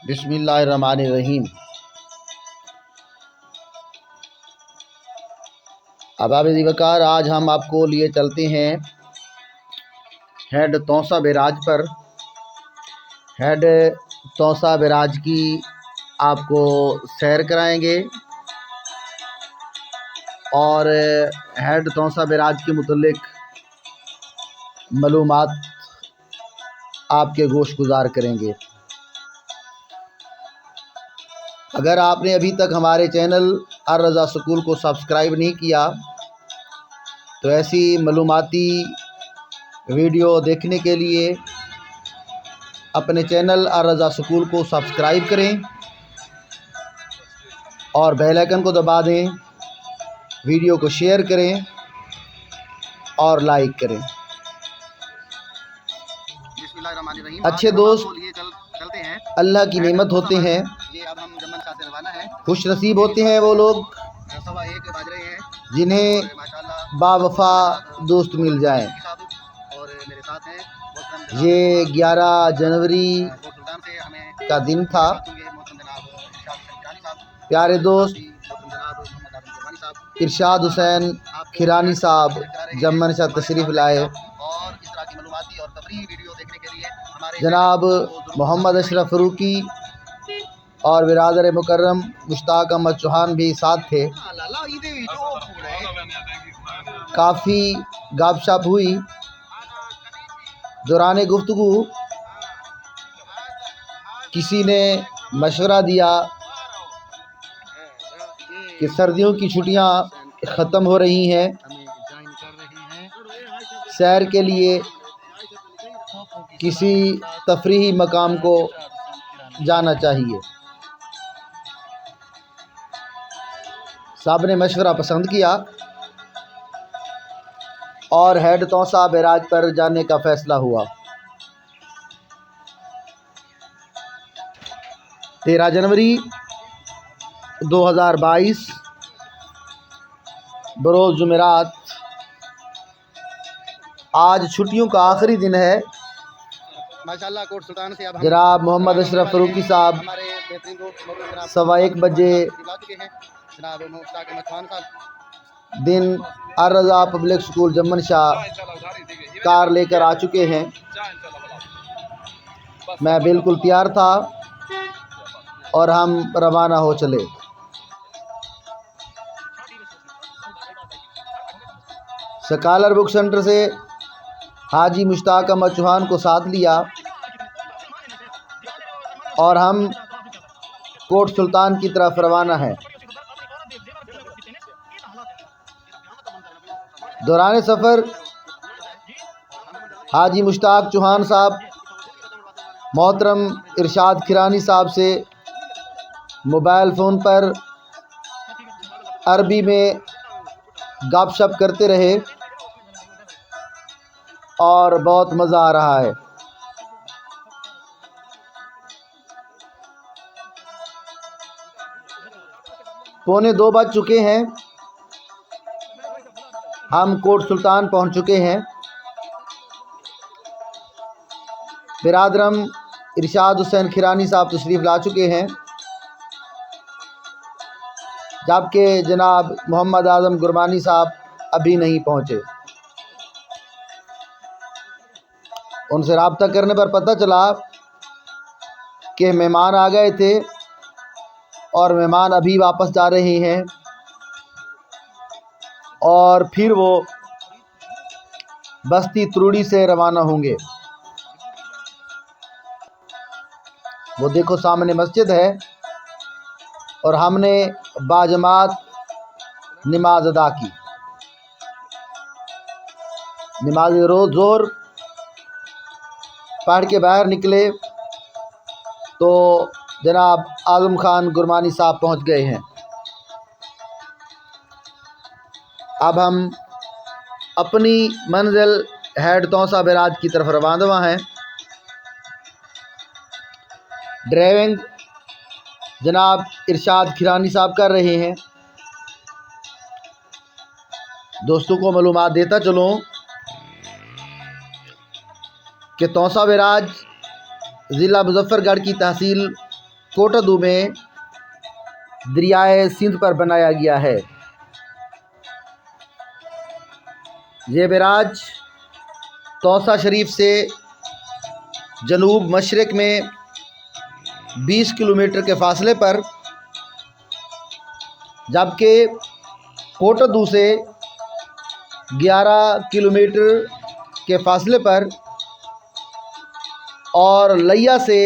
बिस्मिल्लाहिर्रहमानिर्रहीम। अहबाब वक़ार, आज हम आपको लिए चलते हैं हेड तौसा बैराज पर। हेड तौसा बैराज की आपको सैर कराएंगे और हेड तौसा बैराज के मुतल्लिक मालूमात आपके गोश गुजार करेंगे। अगर आपने अभी तक हमारे चैनल अर रज़ा स्कूल को सब्सक्राइब नहीं किया तो ऐसी मालूमाती वीडियो देखने के लिए अपने चैनल अर रज़ा स्कूल को सब्सक्राइब करें और बेल आइकन को दबा दें। वीडियो को शेयर करें और लाइक करें। अच्छे दोस्त अल्लाह की नेमत होते हैं। खुश नसीब होते हैं वो लोग जिन्हें बावफा दोस्त मिल जाएं। ये 11 जनवरी का दिन था। प्यारे दोस्त इरशाद हुसैन खिरानी साहब जम्मन शाह तशरीफ़ लाए। जनाब मोहम्मद अशरफ फ़रूकी और बिरादर मुकर्रम मुश्ताक अहमद चौहान भी साथ थे। काफ़ी गपशप हुई। दौरान गुफ्तगू किसी ने मशवरा दिया कि सर्दियों की छुट्टियां ख़त्म हो रही हैं, सैर के लिए किसी तफरीही मकाम को जाना चाहिए। साहब ने मशवरा पसंद किया और हेड तौसा बैराज पर जाने का फ़ैसला हुआ। 13 जनवरी 2022 बरोज़ जुमेरात। आज छुट्टियों का आखिरी दिन है। माशाल्लाह कोट सुल्तान से अब जनाब मोहम्मद अशरफ फ़रूकी साहब 1:15 बजे दिन अर रज़ा पब्लिक स्कूल जम्मन शाह कार लेकर आ चुके हैं। मैं बिल्कुल तैयार था और हम रवाना हो चले। स्कॉलर बुक सेंटर से हाजी मुश्ताक अहमद चौहान को साथ लिया और हम कोट सुल्तान की तरफ रवाना हैं। दौरान सफ़र हाजी मुश्ताक चौहान साहब मोहतरम इरशाद खिरानी साहब से मोबाइल फ़ोन पर अरबी में गपशप करते रहे और बहुत मज़ा आ रहा है। पौने 2 बज चुके हैं। हम कोट सुल्तान पहुंच चुके हैं। बिरादरम इरशाद हुसैन खिरानी साहब तशरीफ़ ला चुके हैं, जबकि जनाब मोहम्मद आज़म गुरबानी साहब अभी नहीं पहुँचे। उनसे रब्ता करने पर पता चला कि मेहमान आ गए थे और मेहमान अभी वापस जा रहे हैं और फिर वो बस्ती त्रुड़ी से रवाना होंगे। वो देखो सामने मस्जिद है और हमने बाजमात नमाज अदा की। नमाज रोज़ ज़ोर पढ़ के बाहर निकले तो जनाब आज़म खान गुरमानी साहब पहुंच गए हैं। अब हम अपनी मंजिल हेड तौसा बैराज की तरफ रवाना हैं। ड्राइविंग जनाब इरशाद खिरानी साहब कर रहे हैं। दोस्तों को मालूमात देता चलूँ कि तौसा बैराज ज़िला मुज़फ़्फ़रगढ़ की तहसील कोटदू में दरियाए सिंध पर बनाया गया है। ये बैराज तौसा शरीफ से जनूब मशरक़ में 20 किलोमीटर के फासले पर, जबकि कोटदू से 11 किलोमीटर के फासले पर और लिया से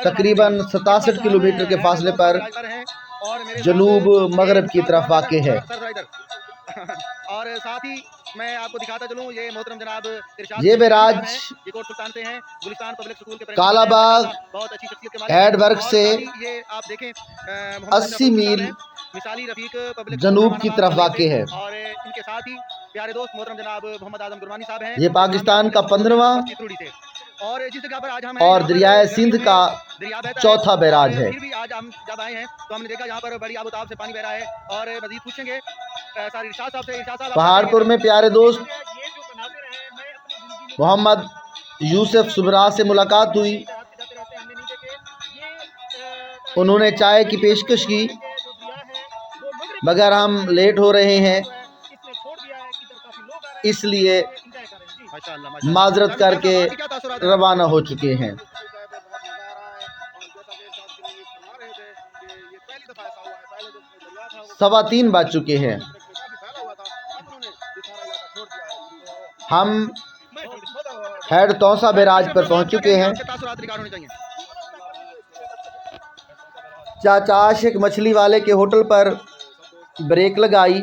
तकरीबन 67 किलोमीटर के फासले पर जनूब मगरब की तरफ वाक़ है। और साथ ही मैं आपको दिखाता चलूं, ये मोहतरम जनाब ये बैराज कोट सुल्तान से हैं, गुलिस्तान पब्लिक स्कूल के कालाबाग बहुत अच्छी शख्सियत के मालिक हेडवर्क से ये आप देखें 80 मील मिसाली रफीक पब्लिक जनूब की तरफ वाक़ है। और इनके साथ ही प्यारे दोस्त मोहतरम जनाब मोहम्मद आजम गुरमानी साहब हैं। ये पाकिस्तान का 15वां और जिस जगह पर आज हम और दरियाए सिंध का चौथा बैराज है। फिर भी आज हम जब आए हैं तो हमने देखा यहाँ पर बड़ी आबोताब से पानी बह रहा है। और मजीद पूछेंगे सारी इरशाद साहब से। इरशाद साहब, पहाड़पुर में प्यारे दोस्त मोहम्मद यूसुफ सुबरा से मुलाकात हुई। उन्होंने चाय की पेशकश की, मगर हम लेट हो रहे हैं, इसलिए माजरत करके रवाना हो चुके हैं। सवा 3 बज चुके हैं। हम हेड तौसा बैराज पर पहुंच चुके हैं। चाचा आशिक मछली वाले के होटल पर ब्रेक लगाई।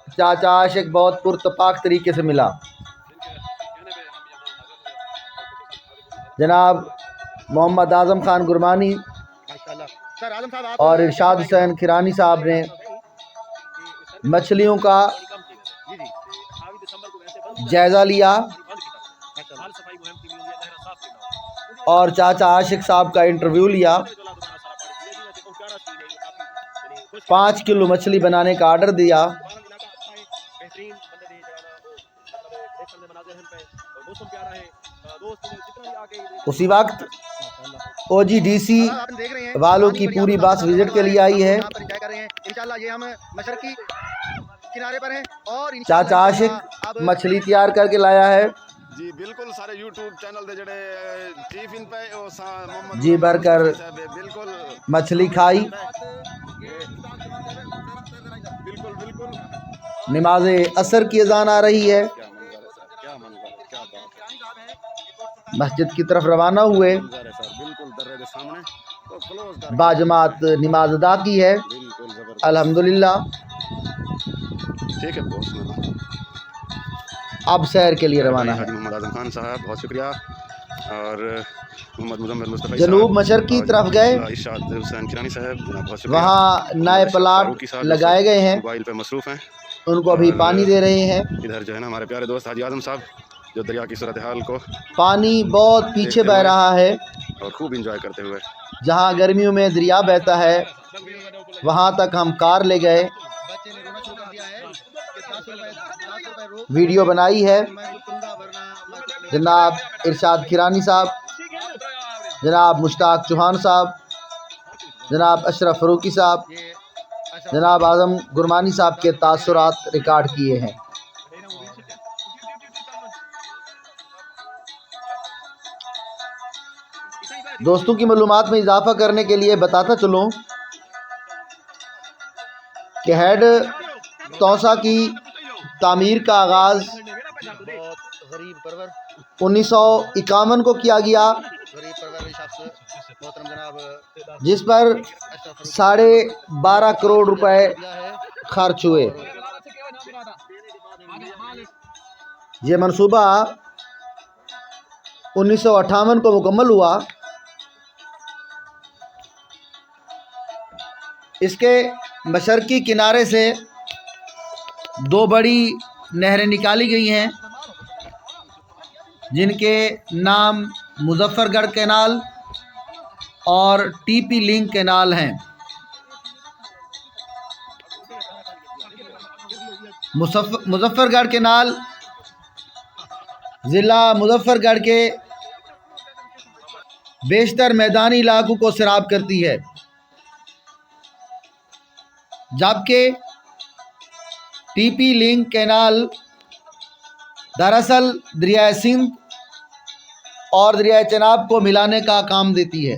चाचा आशिक बहुत पुरतपाक तरीके से मिला। जनाब मोहम्मद आजम खान गुरमानी और इरशाद हुसैन खिरानी साहब ने मछलियों का जायज़ा लिया और चाचा आशिक साहब का इंटरव्यू लिया। 5 किलो मछली बनाने का आर्डर दिया। उसी वक्त OGDC वालों की पूरी बस विजिट के लिए आई है। इंशाल्लाह ये हम मशरकी किनारे पर हैं और चाचा आशिक मछली तैयार करके लाया है। जी बिल्कुल, सारे YouTube चैनल दे जड़े चीफ इन पे मोहम्मद जी भरकर बिल्कुल मछली खाई। बिल्कुल बिल्कुल नमाज असर की अजान आ रही है। मस्जिद की तरफ रवाना हुए। बाजमात नमाज अदा की है, अल्हम्दुलिल्लाह। ठीक है बॉस, अब सैर के लिए रवाना है। मोहम्मद आजम खान साहब बहुत शुक्रिया। और मोहम्मद मुजम्मिल मुस्तफ़ा जनूब मशरक़ की तरफ गए। इरशाद हुसैन खिरानी साहब बहुत शुक्रिया। वहाँ नए प्लाट लगाए गए हैं, मोबाइल पे मसरूफ़ हैं, उनको अभी पानी दे रहे हैं। इधर जो है ना हमारे प्यारे दोस्त हाजी आजम साहब जो दरिया की सूरत हाल को पानी बहुत पीछे बह रहा है। और खूब इंजॉय करते हुए जहाँ गर्मियों में दरिया बहता है वहाँ तक हम कार ले गए, वीडियो बनाई है। जनाब इरशाद खिरानी साहब, जनाब मुश्ताक चौहान साहब, जनाब अशरफ फ़रूकी साहब, जनाब आज़म गुरमानी साहब के तासुरात रिकॉर्ड किए हैं। दोस्तों की मालूमात में इजाफा करने के लिए बताता चलूँ कि हेड तौसा की तामीर का आगाज़ 1951 को किया गया, जिस पर 12.5 करोड़ रुपए खर्च हुए। ये मंसूबा 1958 को मुकम्मल हुआ। इसके मशरकी किनारे से 2 बड़ी नहरें निकाली गई हैं, जिनके नाम मुजफ्फरगढ़ कैनाल और टीपी लिंक कैनाल हैं। मुजफ्फरगढ़ कैनाल ज़िला मुजफ्फरगढ़ के बेशतर मैदानी इलाकों को सैराब करती है, जबकि टीपी लिंक कैनाल दरअसल दरिया सिंध और दरिया चनाब को मिलाने का काम देती है।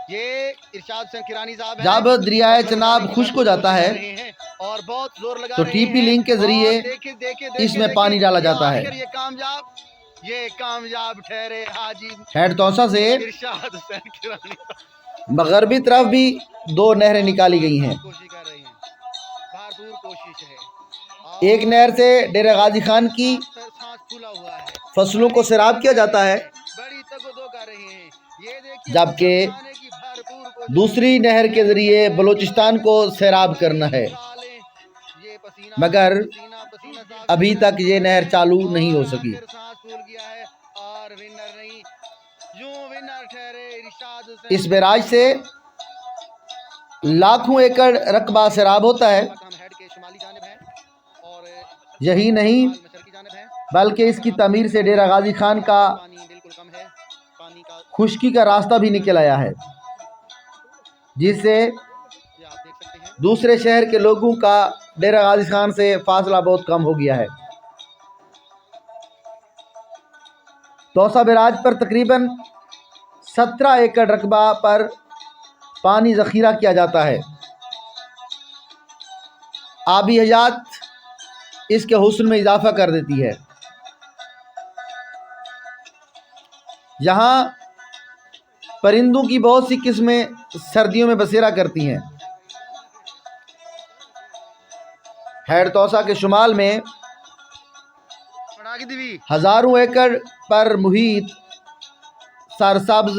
ये इरशाद हुसैन किरानी साहब हैं। जब दरिया चनाब खुश्क हो जाता है और बहुत जोर लगा तो रहे टीपी हैं। लिंक के जरिए और देखिए इसमें पानी डाला जाता है। आखिर ये कामयाब ठहरे हाजी हेड तौसा से इरशाद हुसैन किरानी मगरबी तरफ भी 2 नहरें निकाली गई हैं। कोशिश कर रहे हैं, भरपूर कोशिश है। एक नहर से डेरा गाजी खान की सांस फूला हुआ है, फसलों को सैराब किया जाता है, बड़ी तगदो कर रहे हैं। ये देखिए जबकि बचाने की भरपूर कोशिश दूसरी नहर के जरिए बलूचिस्तान को सैराब करना है, ये पसीना मगर पसीना पसीना साफ अभी तक ये नहर चालू नहीं हो सकी। फिर सांस फूल गया है और विनर नहीं, यूं विनर ठहरे इरशाद हुसैन। इस बैराज से लाखों एकड़ रकबा सैराब होता है। हम हेड के शुमाली जानिब हैं और यही नहीं मशरकी जानिब हैं। बल्कि इसकी तमीर से डेरा गाजी खान का पानी बिल्कुल कम है, पानी का खुश्की का रास्ता भी निकल आया है, जिससे ये आप देख सकते हैं। दूसरे शहर के लोगों का डेरा गाजी खान से फासला बहुत कम हो गया है। तौसा बैराज पर तकरीबन 17 एकड़ रकबा पर पानी ज़ख़ीरा किया जाता है। आबी हयात इसके हुस्न में इजाफा कर देती है। यहाँ परिंदों की बहुत सी किस्में सर्दियों में बसेरा करती हैं। हेड तौसा के शुमाल में हज़ारों एकड़ पर मुहित सरसब्ज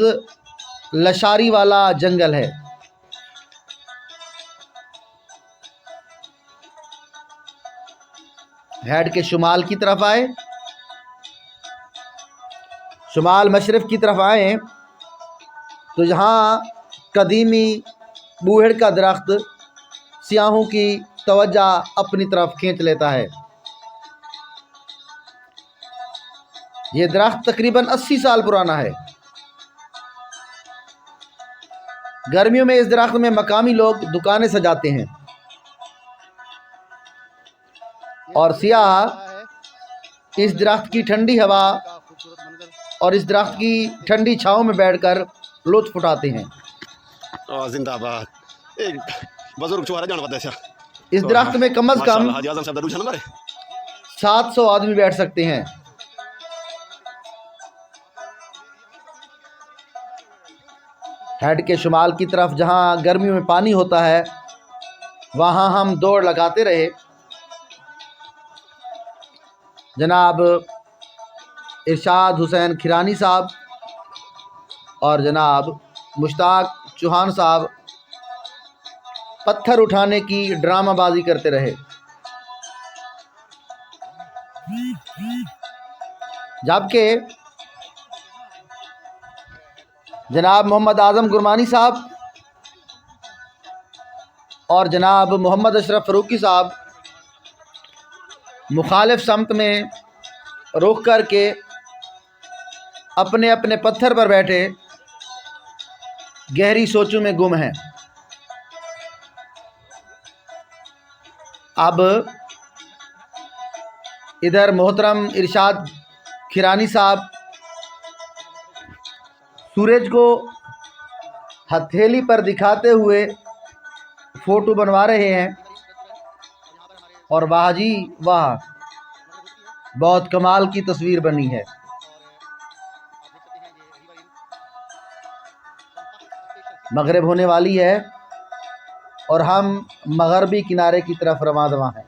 लशारी वाला जंगल है। हेड के शुमाल की तरफ आए, शुमाल मशरक़ की तरफ आए तो यहाँ कदीमी बूढ़ का दरख्त सियाहों की तवज्जो अपनी तरफ खींच लेता है। ये दरख्त तकरीबन 80 साल पुराना है। गर्मियों में इस दरख्त में मकामी लोग दुकानें सजाते हैं और सियाह इस दरख्त की ठंडी हवा और इस दरख्त की ठंडी छाँव में बैठकर लुत्फ़ उठाते हैं। जिंदाबाद एक बुजुर्ग चुहारा जान पता है। इस दरख्त में कम अज़ कम हाजी आज़म साहब दरूद है हमारे 700 आदमी बैठ सकते हैं। हेड के शुमाल की तरफ जहाँ गर्मियों में पानी होता है वहाँ हम दौड़ लगाते रहे। जनाब इरशाद हुसैन किरानी साहब और जनाब मुश्ताक चौहान साहब पत्थर उठाने की ड्रामाबाजी करते रहे, जबकि जनाब मोहम्मद आज़म गुरमानी साहब और जनाब मोहम्मद अशरफ फ़रूकी साहब मुखालिफ समत में रुख करके अपने अपने पत्थर पर बैठे गहरी सोचों में गुम हैं। अब इधर मोहतरम इरशाद किरानी साहब सूरज को हथेली पर दिखाते हुए फ़ोटो बनवा रहे हैं और वाह जी वाह, बहुत कमाल की तस्वीर बनी है। मगरिब होने वाली है और हम मगरबी किनारे की तरफ रवाना हैं।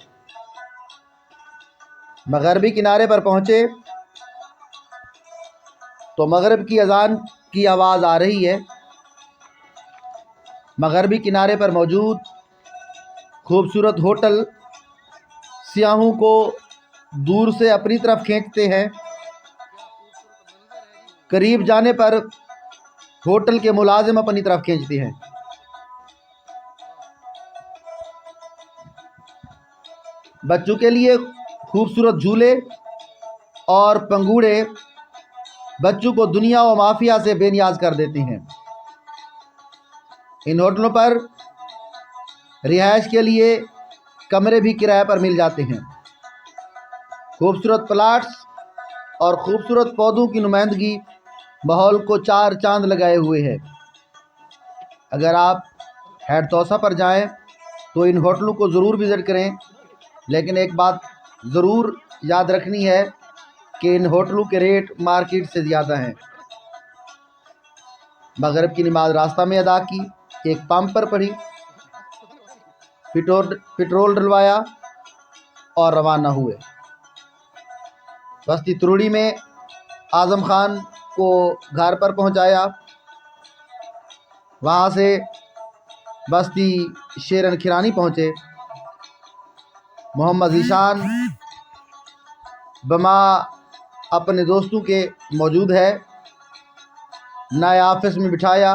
मगरबी किनारे पर पहुँचे तो मगरिब की अज़ान की आवाज़ आ रही है। मगरबी किनारे पर मौजूद खूबसूरत होटल सियाहों को दूर से अपनी तरफ खींचते हैं। करीब जाने पर होटल के मुलाजिम अपनी तरफ खींचते हैं। बच्चों के लिए खूबसूरत झूले और पंगूड़े बच्चों को दुनिया व माफिया से बेनियाज कर देते हैं। इन होटलों पर रिहाइश के लिए कमरे भी किराए पर मिल जाते हैं। खूबसूरत प्लाट्स और खूबसूरत पौधों की नुमाइंदगी माहौल को चार चांद लगाए हुए है। अगर आप हैड तौसा पर जाएं तो इन होटलों को ज़रूर विज़िट करें, लेकिन एक बात ज़रूर याद रखनी है कि इन होटलों के रेट मार्केट से ज़्यादा हैं। मगरिब की नमाज रास्ता में अदा की, एक पंप पर पढ़ी, पेट्रोल डलवाया और रवाना हुए। बस्ती तुरुड़ी में आज़म खान को घर पर पहुंचाया। वहां से बस्ती शेरन खिरानी पहुंचे। मोहम्मद ईशान बमा अपने दोस्तों के मौजूद है, नए ऑफिस में बिठाया।